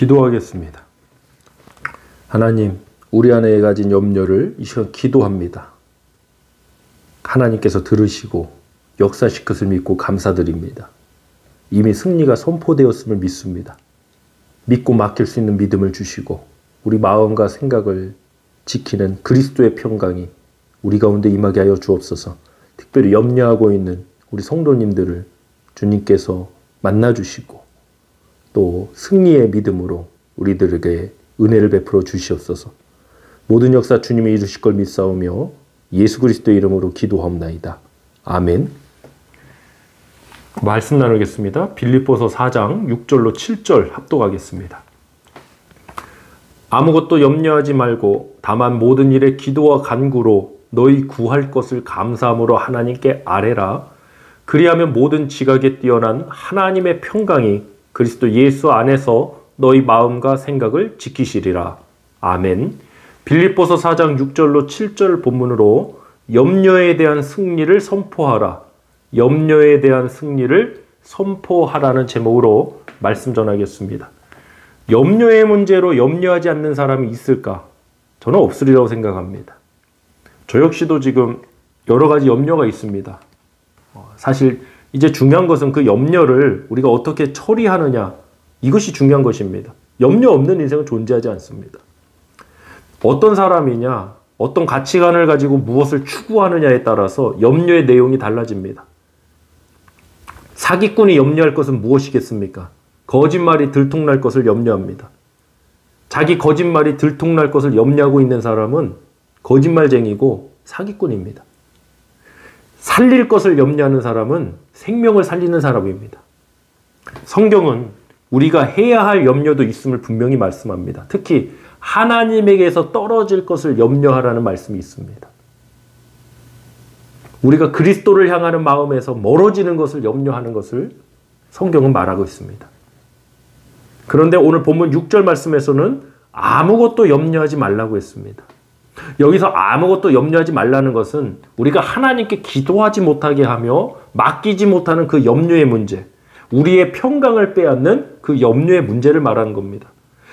기도하겠습니다. 하나님, 우리 안에 가진 염려를 이 시간 기도합니다. 하나님께서 들으시고 역사하실 것을 믿고 감사드립니다. 이미 승리가 선포되었음을 믿습니다. 믿고 맡길 수 있는 믿음을 주시고 우리 마음과 생각을 지키는 그리스도의 평강이 우리 가운데 임하게 하여 주옵소서. 특별히 염려하고 있는 우리 성도님들을 주님께서 만나주시고 또 승리의 믿음으로 우리들에게 은혜를 베풀어 주시옵소서. 모든 역사 주님이 이루실 걸 믿사오며 예수 그리스도의 이름으로 기도하옵나이다. 아멘. 말씀 나누겠습니다. 빌립보서 4장 6절로 7절 합독하겠습니다. 아무것도 염려하지 말고 다만 모든 일에 기도와 간구로 너희 구할 것을 감사함으로 하나님께 아뢰라. 그리하면 모든 지각에 뛰어난 하나님의 평강이 그리스도 예수 안에서 너희 마음과 생각을 지키시리라. 아멘. 빌립보서 4장 6절로 7절 본문으로 염려에 대한 승리를 선포하라. 염려에 대한 승리를 선포하라는 제목으로 말씀 전하겠습니다. 염려의 문제로 염려하지 않는 사람이 있을까? 저는 없으리라고 생각합니다. 저 역시도 지금 여러 가지 염려가 있습니다. 사실 이제 중요한 것은 그 염려를 우리가 어떻게 처리하느냐, 이것이 중요한 것입니다. 염려 없는 인생은 존재하지 않습니다. 어떤 사람이냐, 어떤 가치관을 가지고 무엇을 추구하느냐에 따라서 염려의 내용이 달라집니다. 사기꾼이 염려할 것은 무엇이겠습니까? 거짓말이 들통날 것을 염려합니다. 자기 거짓말이 들통날 것을 염려하고 있는 사람은 거짓말쟁이고 사기꾼입니다. 살릴 것을 염려하는 사람은 생명을 살리는 사람입니다. 성경은 우리가 해야 할 염려도 있음을 분명히 말씀합니다. 특히 하나님에게서 떨어질 것을 염려하라는 말씀이 있습니다. 우리가 그리스도를 향하는 마음에서 멀어지는 것을 염려하는 것을 성경은 말하고 있습니다. 그런데 오늘 본문 6절 말씀에서는 아무것도 염려하지 말라고 했습니다. 여기서 아무것도 염려하지 말라는 것은 우리가 하나님께 기도하지 못하게 하며 맡기지 못하는 그 염려의 문제, 우리의 평강을 빼앗는 그 염려의 문제를 말하는 겁니다.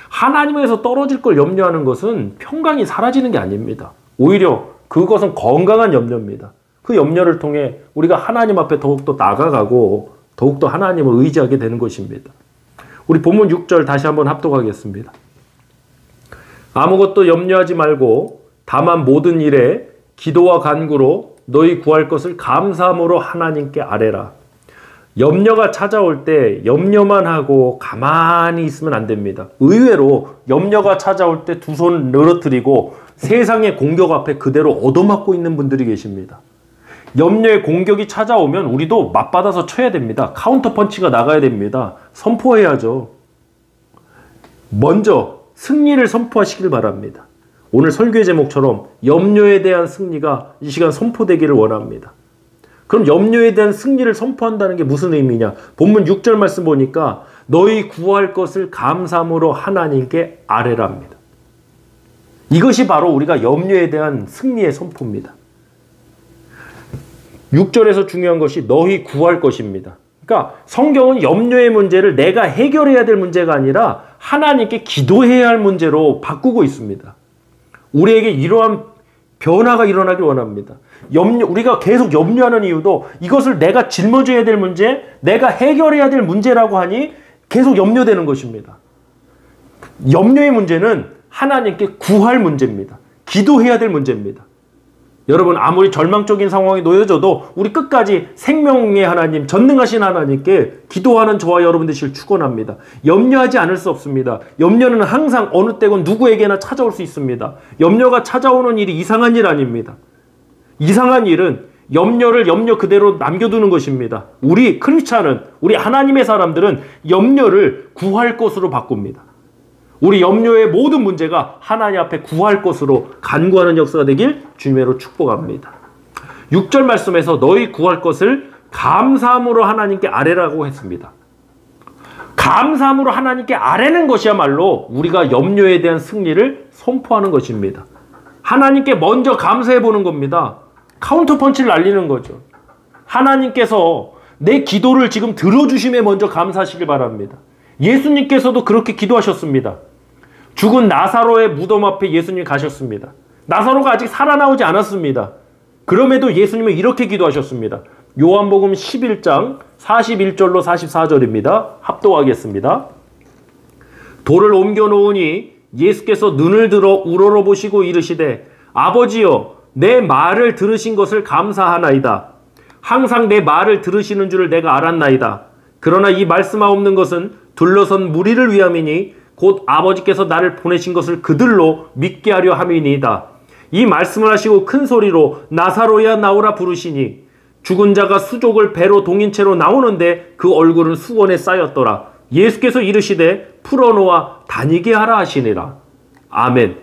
하나님에서 떨어질 걸 염려하는 것은 평강이 사라지는 게 아닙니다. 오히려 그것은 건강한 염려입니다. 그 염려를 통해 우리가 하나님 앞에 더욱더 나아가고 더욱더 하나님을 의지하게 되는 것입니다. 우리 본문 6절 다시 한번 합독하겠습니다. 아무것도 염려하지 말고 다만 모든 일에 기도와 간구로 너희 구할 것을 감사함으로 하나님께 아뢰라. 염려가 찾아올 때 염려만 하고 가만히 있으면 안 됩니다. 의외로 염려가 찾아올 때 두 손 늘어뜨리고 세상의 공격 앞에 그대로 얻어맞고 있는 분들이 계십니다. 염려의 공격이 찾아오면 우리도 맞받아서 쳐야 됩니다. 카운터 펀치가 나가야 됩니다. 선포해야죠. 먼저 승리를 선포하시길 바랍니다. 오늘 설교의 제목처럼 염려에 대한 승리가 이 시간 선포되기를 원합니다. 그럼 염려에 대한 승리를 선포한다는 게 무슨 의미냐? 본문 6절 말씀 보니까 너희 구할 것을 감사함으로 하나님께 아뢰랍니다. 이것이 바로 우리가 염려에 대한 승리의 선포입니다. 6절에서 중요한 것이 너희 구할 것입니다. 그러니까 성경은 염려의 문제를 내가 해결해야 될 문제가 아니라 하나님께 기도해야 할 문제로 바꾸고 있습니다. 우리에게 이러한 변화가 일어나길 원합니다. 우리가 계속 염려하는 이유도 이것을 내가 짊어져야 될 문제, 내가 해결해야 될 문제라고 하니 계속 염려되는 것입니다. 염려의 문제는 하나님께 구할 문제입니다. 기도해야 될 문제입니다. 여러분, 아무리 절망적인 상황에 놓여져도 우리 끝까지 생명의 하나님, 전능하신 하나님께 기도하는 저와 여러분 되시길 축원합니다. 염려하지 않을 수 없습니다. 염려는 항상 어느 때건 누구에게나 찾아올 수 있습니다. 염려가 찾아오는 일이 이상한 일 아닙니다. 이상한 일은 염려를 염려 그대로 남겨두는 것입니다. 우리 크리스찬은, 우리 하나님의 사람들은 염려를 구할 것으로 바꿉니다. 우리 염려의 모든 문제가 하나님 앞에 구할 것으로 간구하는 역사가 되길 주님으로 축복합니다. 6절 말씀에서 너희 구할 것을 감사함으로 하나님께 아뢰라고 했습니다. 감사함으로 하나님께 아뢰는 것이야말로 우리가 염려에 대한 승리를 선포하는 것입니다. 하나님께 먼저 감사해 보는 겁니다. 카운터 펀치를 날리는 거죠. 하나님께서 내 기도를 지금 들어주심에 먼저 감사하시길 바랍니다. 예수님께서도 그렇게 기도하셨습니다. 죽은 나사로의 무덤 앞에 예수님이 가셨습니다. 나사로가 아직 살아나오지 않았습니다. 그럼에도 예수님은 이렇게 기도하셨습니다. 요한복음 11장 41절로 44절입니다. 합독하겠습니다. 돌을 옮겨 놓으니 예수께서 눈을 들어 우러러보시고 이르시되 아버지여 내 말을 들으신 것을 감사하나이다. 항상 내 말을 들으시는 줄을 내가 알았나이다. 그러나 이 말씀하옵는 것은 둘러선 무리를 위함이니 곧 아버지께서 나를 보내신 것을 그들로 믿게 하려 함이니이다. 이 말씀을 하시고 큰 소리로 나사로야 나오라 부르시니 죽은 자가 수족을 배로 동인 채로 나오는데 그 얼굴은 수건에 쌓였더라. 예수께서 이르시되 풀어놓아 다니게 하라 하시니라. 아멘.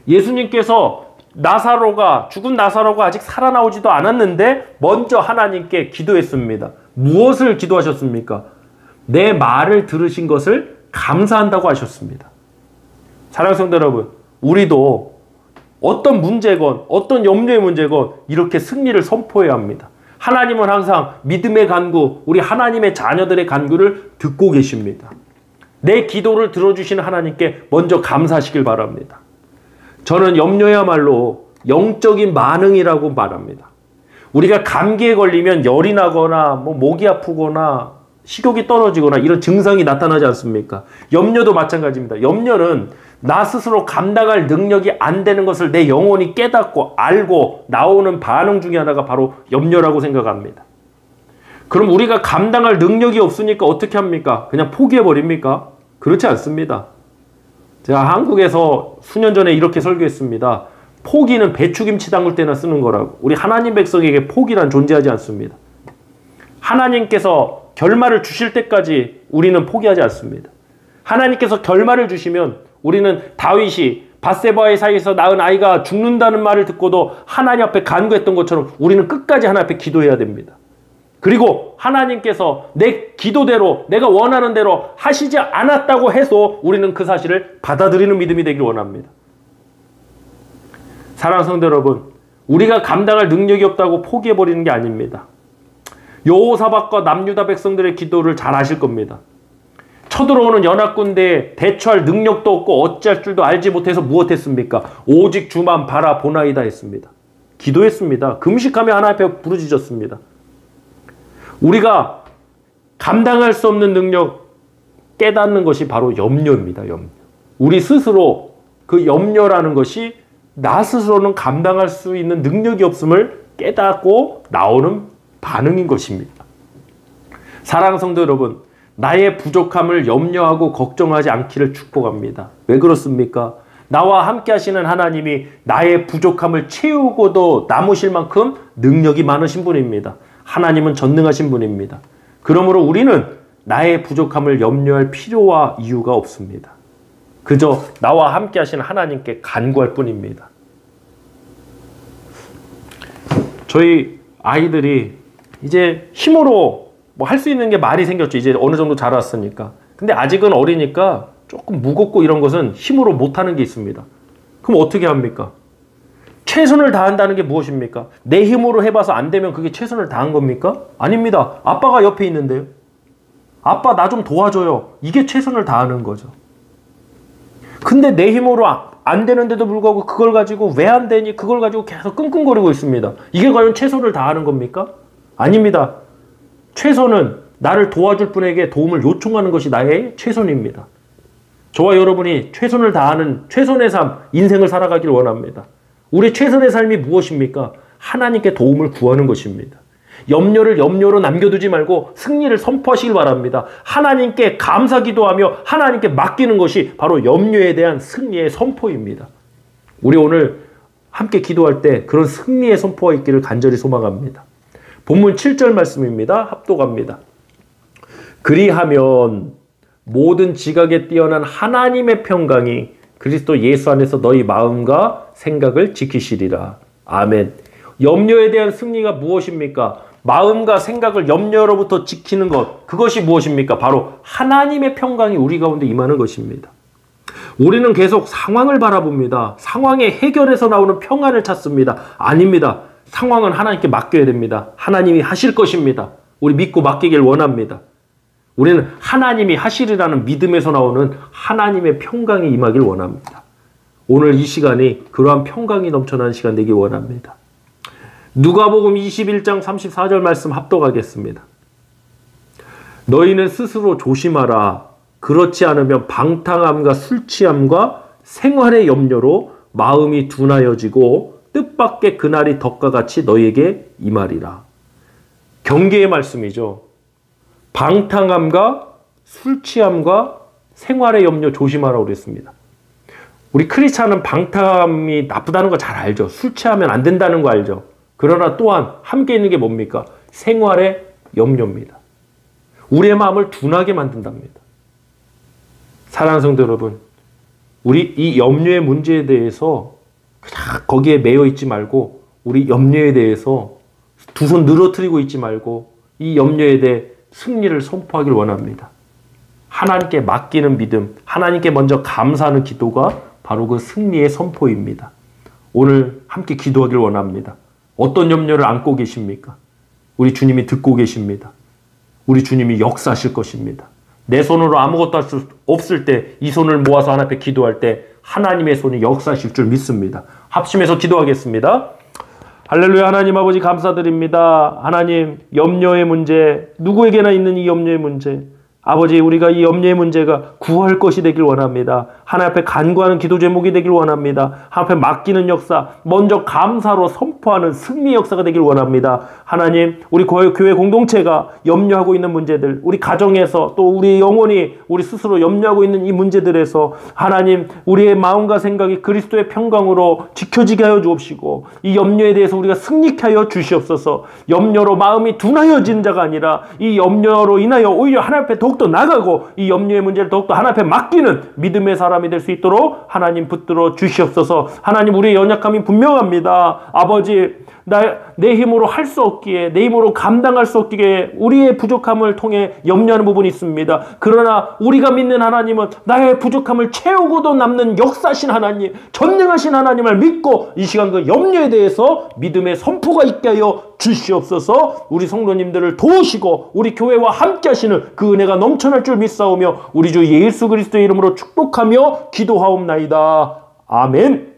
예수님께서 죽은 나사로가 아직 살아나오지도 않았는데 먼저 하나님께 기도했습니다. 무엇을 기도하셨습니까? 내 말을 들으신 것을 감사한다고 하셨습니다. 사랑하는 성도 여러분, 우리도 어떤 문제건 어떤 염려의 문제건 이렇게 승리를 선포해야 합니다. 하나님은 항상 믿음의 간구, 우리 하나님의 자녀들의 간구를 듣고 계십니다. 내 기도를 들어주시는 하나님께 먼저 감사하시길 바랍니다. 저는 염려야말로 영적인 반응이라고 말합니다. 우리가 감기에 걸리면 열이 나거나 목이 아프거나 식욕이 떨어지거나 이런 증상이 나타나지 않습니까? 염려도 마찬가지입니다. 염려는 나 스스로 감당할 능력이 안 되는 것을 내 영혼이 깨닫고 알고 나오는 반응 중에 하나가 바로 염려라고 생각합니다. 그럼 우리가 감당할 능력이 없으니까 어떻게 합니까? 그냥 포기해버립니까? 그렇지 않습니다. 제가 한국에서 수년 전에 이렇게 설교했습니다. 포기는 배추김치 담글 때나 쓰는 거라고. 우리 하나님 백성에게 포기란 존재하지 않습니다. 하나님께서 결말을 주실 때까지 우리는 포기하지 않습니다. 하나님께서 결말을 주시면 우리는 다윗이 밧세바의 사이에서 낳은 아이가 죽는다는 말을 듣고도 하나님 앞에 간구했던 것처럼 우리는 끝까지 하나님 앞에 기도해야 됩니다. 그리고 하나님께서 내 기도대로 내가 원하는 대로 하시지 않았다고 해서 우리는 그 사실을 받아들이는 믿음이 되길 원합니다. 사랑하는 성도 여러분, 우리가 감당할 능력이 없다고 포기해버리는 게 아닙니다. 여호사밧과 남유다 백성들의 기도를 잘 아실 겁니다. 쳐들어오는 연합군대에 대처할 능력도 없고 어찌할 줄도 알지 못해서 무엇했습니까? 오직 주만 바라보나이다 했습니다. 기도했습니다. 금식하며 하나님 앞에 부르짖었습니다. 우리가 감당할 수 없는 능력 깨닫는 것이 바로 염려입니다. 염려. 우리 스스로 그 염려라는 것이 나 스스로는 감당할 수 있는 능력이 없음을 깨닫고 나오는 반응인 것입니다. 사랑하는 성도 여러분, 나의 부족함을 염려하고 걱정하지 않기를 축복합니다. 왜 그렇습니까? 나와 함께 하시는 하나님이 나의 부족함을 채우고도 남으실 만큼 능력이 많으신 분입니다. 하나님은 전능하신 분입니다. 그러므로 우리는 나의 부족함을 염려할 필요와 이유가 없습니다. 그저 나와 함께 하시는 하나님께 간구할 뿐입니다. 저희 아이들이 이제 힘으로 뭐 할 수 있는 게 많이 생겼죠. 이제 어느 정도 자랐으니까. 근데 아직은 어리니까 조금 무겁고 이런 것은 힘으로 못하는 게 있습니다. 그럼 어떻게 합니까? 최선을 다한다는 게 무엇입니까? 내 힘으로 해봐서 안 되면 그게 최선을 다한 겁니까? 아닙니다. 아빠가 옆에 있는데요. 아빠 나 좀 도와줘요. 이게 최선을 다하는 거죠. 근데 내 힘으로 안 되는데도 불구하고 그걸 가지고 왜 안 되니? 그걸 가지고 계속 끙끙거리고 있습니다. 이게 과연 최선을 다하는 겁니까? 아닙니다. 최선은 나를 도와줄 분에게 도움을 요청하는 것이 나의 최선입니다. 저와 여러분이 최선을 다하는 최선의 삶, 인생을 살아가길 원합니다. 우리 최선의 삶이 무엇입니까? 하나님께 도움을 구하는 것입니다. 염려를 염려로 남겨두지 말고 승리를 선포하시길 바랍니다. 하나님께 감사 기도하며 하나님께 맡기는 것이 바로 염려에 대한 승리의 선포입니다. 우리 오늘 함께 기도할 때 그런 승리의 선포가 있기를 간절히 소망합니다. 본문 7절 말씀입니다. 합독합니다. 그리하면 모든 지각에 뛰어난 하나님의 평강이 그리스도 예수 안에서 너희 마음과 생각을 지키시리라. 아멘. 염려에 대한 승리가 무엇입니까? 마음과 생각을 염려로부터 지키는 것, 그것이 무엇입니까? 바로 하나님의 평강이 우리 가운데 임하는 것입니다. 우리는 계속 상황을 바라봅니다. 상황의 해결에서 나오는 평안을 찾습니다. 아닙니다. 상황은 하나님께 맡겨야 됩니다. 하나님이 하실 것입니다. 우리 믿고 맡기길 원합니다. 우리는 하나님이 하시리라는 믿음에서 나오는 하나님의 평강이 임하길 원합니다. 오늘 이 시간이 그러한 평강이 넘쳐나는 시간 되길 원합니다. 누가복음 21장 34절 말씀 합독하겠습니다. 너희는 스스로 조심하라. 그렇지 않으면 방탕함과 술취함과 생활의 염려로 마음이 둔하여지고 뜻밖의 그날이 덕과 같이 너희에게 임하리라. 경계의 말씀이죠. 방탕함과 술취함과 생활의 염려 조심하라고 그랬습니다. 우리 크리스찬은 방탕함이 나쁘다는 거 잘 알죠. 술 취하면 안 된다는 거 알죠. 그러나 또한 함께 있는 게 뭡니까? 생활의 염려입니다. 우리의 마음을 둔하게 만든답니다. 사랑하는 성도 여러분, 우리 이 염려의 문제에 대해서 그냥 거기에 매여 있지 말고 우리 염려에 대해서 두 손 늘어뜨리고 있지 말고 이 염려에 대해 승리를 선포하길 원합니다. 하나님께 맡기는 믿음, 하나님께 먼저 감사하는 기도가 바로 그 승리의 선포입니다. 오늘 함께 기도하길 원합니다. 어떤 염려를 안고 계십니까? 우리 주님이 듣고 계십니다. 우리 주님이 역사하실 것입니다. 내 손으로 아무것도 할 수 없을 때 이 손을 모아서 하나님 앞에 기도할 때 하나님의 손이 역사하실 줄 믿습니다. 합심해서 기도하겠습니다. 할렐루야. 하나님 아버지 감사드립니다. 하나님, 염려의 문제, 누구에게나 있는 이 염려의 문제, 아버지, 우리가 이 염려의 문제가 구할 것이 되길 원합니다. 하나님 앞에 간구하는 기도 제목이 되길 원합니다. 하나님 앞에 맡기는 역사, 먼저 감사로 선포하는 승리 역사가 되길 원합니다. 하나님, 우리 교회 공동체가 염려하고 있는 문제들, 우리 가정에서 또 우리 영혼이 우리 스스로 염려하고 있는 이 문제들에서 하나님, 우리의 마음과 생각이 그리스도의 평강으로 지켜지게 하여 주옵시고 이 염려에 대해서 우리가 승리케 하여 주시옵소서. 염려로 마음이 둔하여진 자가 아니라 이 염려로 인하여 오히려 하나님 앞에 더욱더 나가고 이 염려의 문제를 더욱더 하나님 앞에 맡기는 믿음의 사람이 될 수 있도록 하나님 붙들어 주시옵소서. 하나님, 우리의 연약함이 분명합니다. 아버지, 내 힘으로 할 수 없기에, 내 힘으로 감당할 수 없기에 우리의 부족함을 통해 염려하는 부분이 있습니다. 그러나 우리가 믿는 하나님은 나의 부족함을 채우고도 남는 역사신 하나님, 전능하신 하나님을 믿고 이 시간 그 염려에 대해서 믿음의 선포가 있게 하여 주시옵소서. 우리 성도님들을 도우시고 우리 교회와 함께 하시는 그 은혜가 넘쳐날 줄 믿사오며 우리 주 예수 그리스도의 이름으로 축복하며 기도하옵나이다. 아멘.